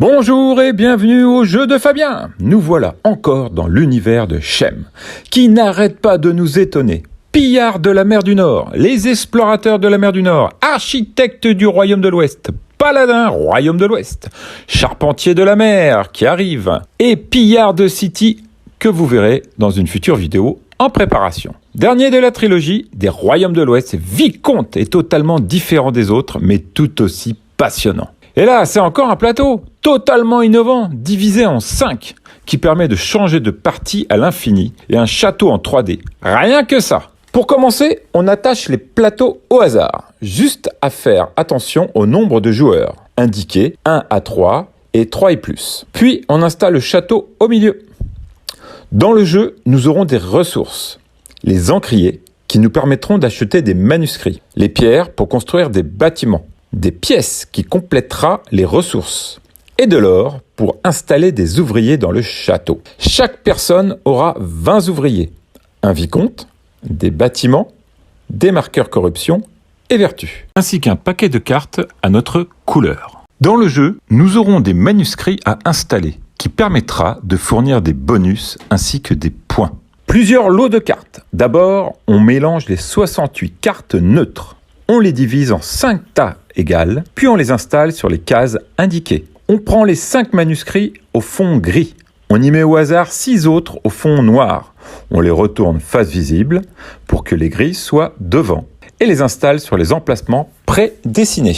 Bonjour et bienvenue au jeu de Fabien. Nous voilà encore dans l'univers de Shem, qui n'arrête pas de nous étonner. Pillards de la mer du Nord, les explorateurs de la mer du Nord, architectes du royaume de l'Ouest, paladins royaume de l'Ouest, charpentiers de la mer qui arrivent, et pillards de City que vous verrez dans une future vidéo en préparation. Dernier de la trilogie des royaumes de l'Ouest, Vicomte est totalement différent des autres, mais tout aussi passionnant. Et là, c'est encore un plateau totalement innovant, divisé en 5, qui permet de changer de partie à l'infini, et un château en 3D. Rien que ça. Pour commencer, on attache les plateaux au hasard. Juste à faire attention au nombre de joueurs, indiqué 1 à 3 et 3 et plus. Puis, on installe le château au milieu. Dans le jeu, nous aurons des ressources. Les encriers, qui nous permettront d'acheter des manuscrits. Les pierres pour construire des bâtiments. Des pièces qui complétera les ressources et de l'or pour installer des ouvriers dans le château. Chaque personne aura 20 ouvriers, un vicomte, des bâtiments, des marqueurs corruption et vertus, ainsi qu'un paquet de cartes à notre couleur. Dans le jeu, nous aurons des manuscrits à installer qui permettra de fournir des bonus ainsi que des points. Plusieurs lots de cartes. D'abord, on mélange les 68 cartes neutres. On les divise en 5 tas égales, puis on les installe sur les cases indiquées. On prend les 5 manuscrits au fond gris. On y met au hasard 6 autres au fond noir. On les retourne face visible pour que les gris soient devant et les installe sur les emplacements prédessinés.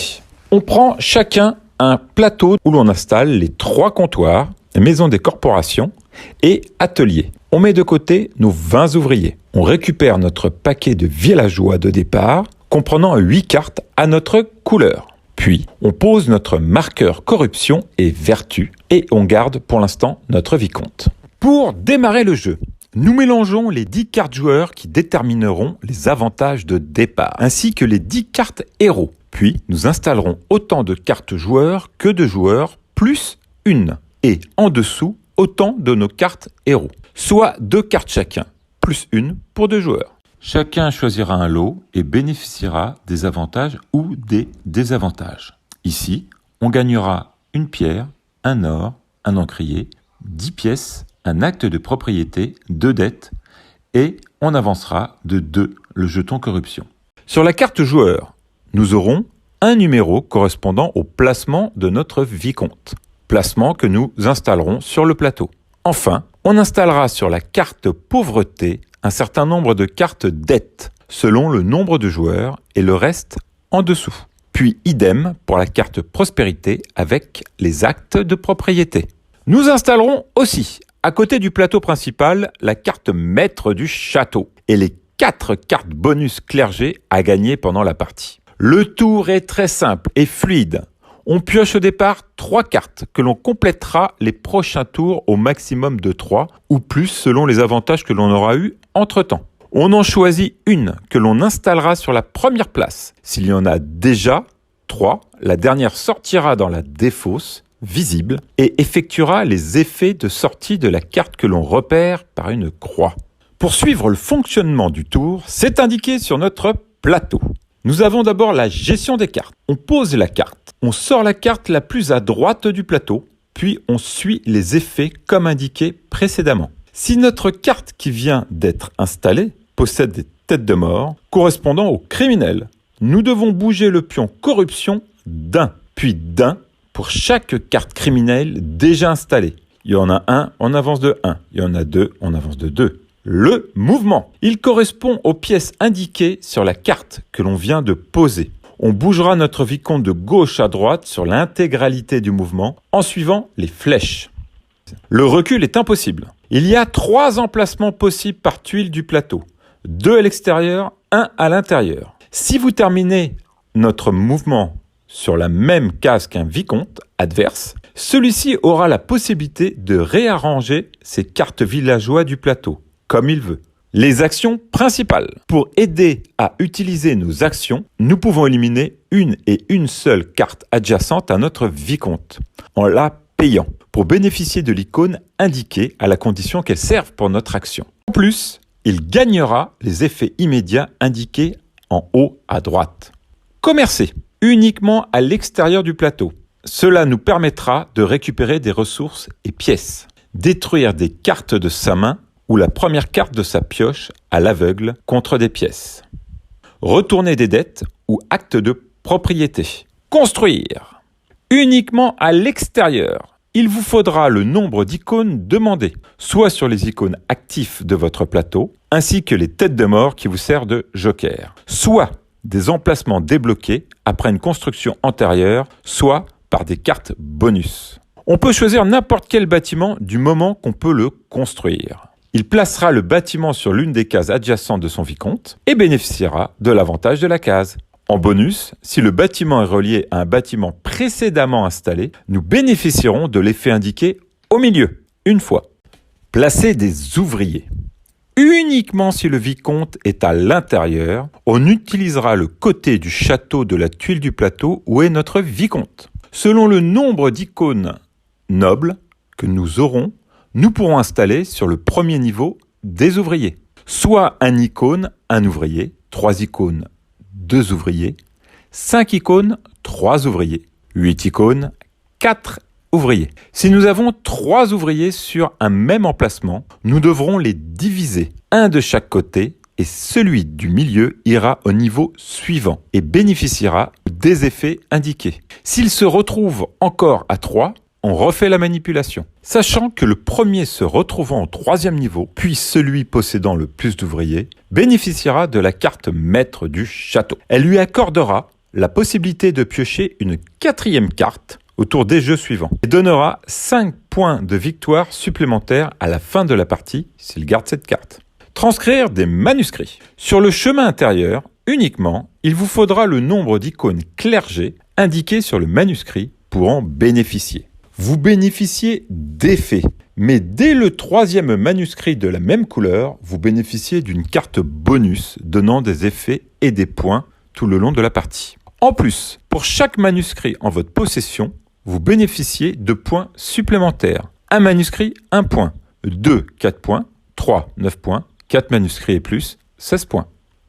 On prend chacun un plateau où l'on installe les 3 comptoirs, maisons des corporations et ateliers. On met de côté nos 20 ouvriers. On récupère notre paquet de villageois de départ comprenant 8 cartes à notre couleur. Puis, on pose notre marqueur corruption et vertu et on garde pour l'instant notre vicomte. Pour démarrer le jeu, nous mélangeons les 10 cartes joueurs qui détermineront les avantages de départ, ainsi que les 10 cartes héros. Puis, nous installerons autant de cartes joueurs que de joueurs plus une. Et en dessous, autant de nos cartes héros. Soit 2 cartes chacun, plus une pour 2 joueurs. Chacun choisira un lot et bénéficiera des avantages ou des désavantages. Ici, on gagnera une pierre, un or, un encrier, 10 pièces, un acte de propriété, 2 dettes et on avancera de 2 le jeton corruption. Sur la carte joueur, nous aurons un numéro correspondant au placement de notre vicomte, placement que nous installerons sur le plateau. Enfin, on installera sur la carte pauvreté un certain nombre de cartes dettes selon le nombre de joueurs et le reste en dessous. Puis idem pour la carte prospérité avec les actes de propriété. Nous installerons aussi à côté du plateau principal la carte maître du château et les 4 cartes bonus clergé à gagner pendant la partie. Le tour est très simple et fluide. On pioche au départ 3 cartes que l'on complétera les prochains tours au maximum de 3 ou plus selon les avantages que l'on aura eus entre-temps. On en choisit une que l'on installera sur la première place. S'il y en a déjà 3, la dernière sortira dans la défausse, visible, et effectuera les effets de sortie de la carte que l'on repère par une croix. Pour suivre le fonctionnement du tour, c'est indiqué sur notre plateau. Nous avons d'abord la gestion des cartes. On pose la carte. On sort la carte la plus à droite du plateau, puis on suit les effets comme indiqué précédemment. Si notre carte qui vient d'être installée possède des têtes de mort correspondant aux criminels, nous devons bouger le pion corruption d'un, puis d'un pour chaque carte criminelle déjà installée. Il y en a un, on avance de 1. Il y en a 2, on avance de 2. Le mouvement. Il correspond aux pièces indiquées sur la carte que l'on vient de poser. On bougera notre vicomte de gauche à droite sur l'intégralité du mouvement en suivant les flèches. Le recul est impossible. Il y a 3 emplacements possibles par tuile du plateau. 2 à l'extérieur, 1 à l'intérieur. Si vous terminez notre mouvement sur la même case qu'un vicomte adverse, celui-ci aura la possibilité de réarranger ses cartes villageois du plateau, comme il veut. Les actions principales. Pour aider à utiliser nos actions, nous pouvons éliminer une seule carte adjacente à notre vicomte, en la payant, pour bénéficier de l'icône indiquée à la condition qu'elle serve pour notre action. En plus, il gagnera les effets immédiats indiqués en haut à droite. Commercer, uniquement à l'extérieur du plateau. Cela nous permettra de récupérer des ressources et pièces, détruire des cartes de sa main ou la première carte de sa pioche à l'aveugle contre des pièces. Retourner des dettes ou actes de propriété. Construire. Uniquement à l'extérieur. Il vous faudra le nombre d'icônes demandées, soit sur les icônes actifs de votre plateau, ainsi que les têtes de mort qui vous servent de joker, soit des emplacements débloqués après une construction antérieure, soit par des cartes bonus. On peut choisir n'importe quel bâtiment du moment qu'on peut le construire. Il placera le bâtiment sur l'une des cases adjacentes de son vicomte et bénéficiera de l'avantage de la case. En bonus, si le bâtiment est relié à un bâtiment précédemment installé, nous bénéficierons de l'effet indiqué au milieu, une fois. Placer des ouvriers. Uniquement si le vicomte est à l'intérieur, on utilisera le côté du château de la tuile du plateau où est notre vicomte. Selon le nombre d'icônes nobles que nous aurons, nous pourrons installer sur le premier niveau des ouvriers. Soit un icône, un ouvrier, 3 icônes, 2 ouvriers, 5 icônes, 3 ouvriers, 8 icônes, 4 ouvriers. Si nous avons 3 ouvriers sur un même emplacement, nous devrons les diviser, un de chaque côté, et celui du milieu ira au niveau suivant et bénéficiera des effets indiqués. S'il se retrouve encore à 3, on refait la manipulation. Sachant que le premier se retrouvant au 3e niveau, puis celui possédant le plus d'ouvriers, bénéficiera de la carte maître du château. Elle lui accordera la possibilité de piocher une 4e carte au tour des jeux suivants et donnera 5 points de victoire supplémentaires à la fin de la partie s'il garde cette carte. Transcrire des manuscrits. Sur le chemin intérieur, uniquement, il vous faudra le nombre d'icônes clergées indiquées sur le manuscrit pour en bénéficier. Vous bénéficiez d'effets, mais dès le 3e manuscrit de la même couleur, vous bénéficiez d'une carte bonus donnant des effets et des points tout le long de la partie. En plus, pour chaque manuscrit en votre possession, vous bénéficiez de points supplémentaires. Un manuscrit, 1 point. 2, 4 points. 3, 9 points. 4 manuscrits et plus, 16 points.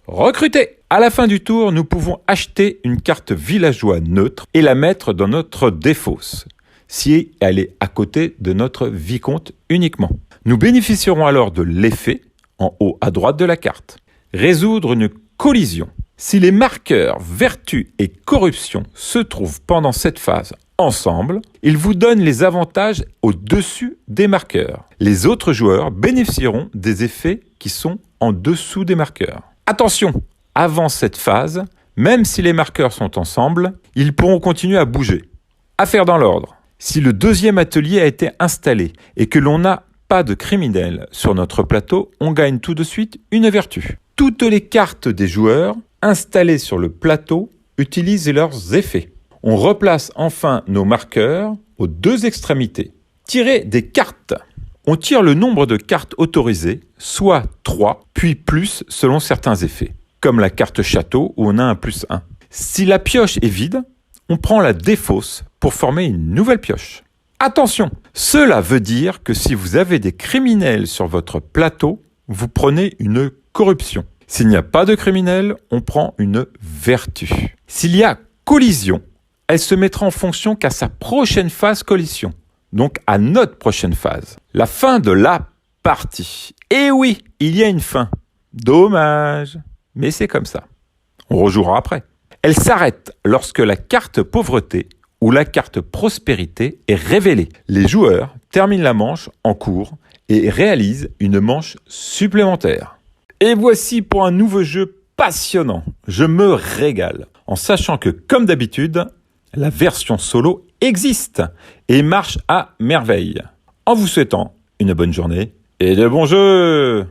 Recruter. À la fin du tour, nous pouvons acheter une carte villageois neutre et la mettre dans notre défausse, si elle est à côté de notre vicomte uniquement. Nous bénéficierons alors de l'effet, en haut à droite de la carte. Résoudre une collision. Si les marqueurs vertu et corruption se trouvent pendant cette phase ensemble, ils vous donnent les avantages au-dessus des marqueurs. Les autres joueurs bénéficieront des effets qui sont en dessous des marqueurs. Attention, avant cette phase, même si les marqueurs sont ensemble, ils pourront continuer à bouger. Affaire dans l'ordre. Si le 2e atelier a été installé et que l'on n'a pas de criminels sur notre plateau, on gagne tout de suite une vertu. Toutes les cartes des joueurs installées sur le plateau utilisent leurs effets. On replace enfin nos marqueurs aux 2 extrémités. Tirer des cartes. On tire le nombre de cartes autorisées, soit 3, puis plus selon certains effets, comme la carte château où on a un +1. Si la pioche est vide, on prend la défausse pour former une nouvelle pioche. Attention, cela veut dire que si vous avez des criminels sur votre plateau, vous prenez une corruption. S'il n'y a pas de criminels, on prend une vertu. S'il y a collision, elle se mettra en fonction qu'à sa prochaine phase collision, donc à notre prochaine phase. La fin de la partie. Et oui, il y a une fin. Dommage, mais c'est comme ça. On rejouera après. Elle s'arrête lorsque la carte pauvreté ou la carte prospérité est révélée. Les joueurs terminent la manche en cours et réalisent une manche supplémentaire. Et voici pour un nouveau jeu passionnant. Je me régale en sachant que, comme d'habitude, la version solo existe et marche à merveille. En vous souhaitant une bonne journée et de bons jeux!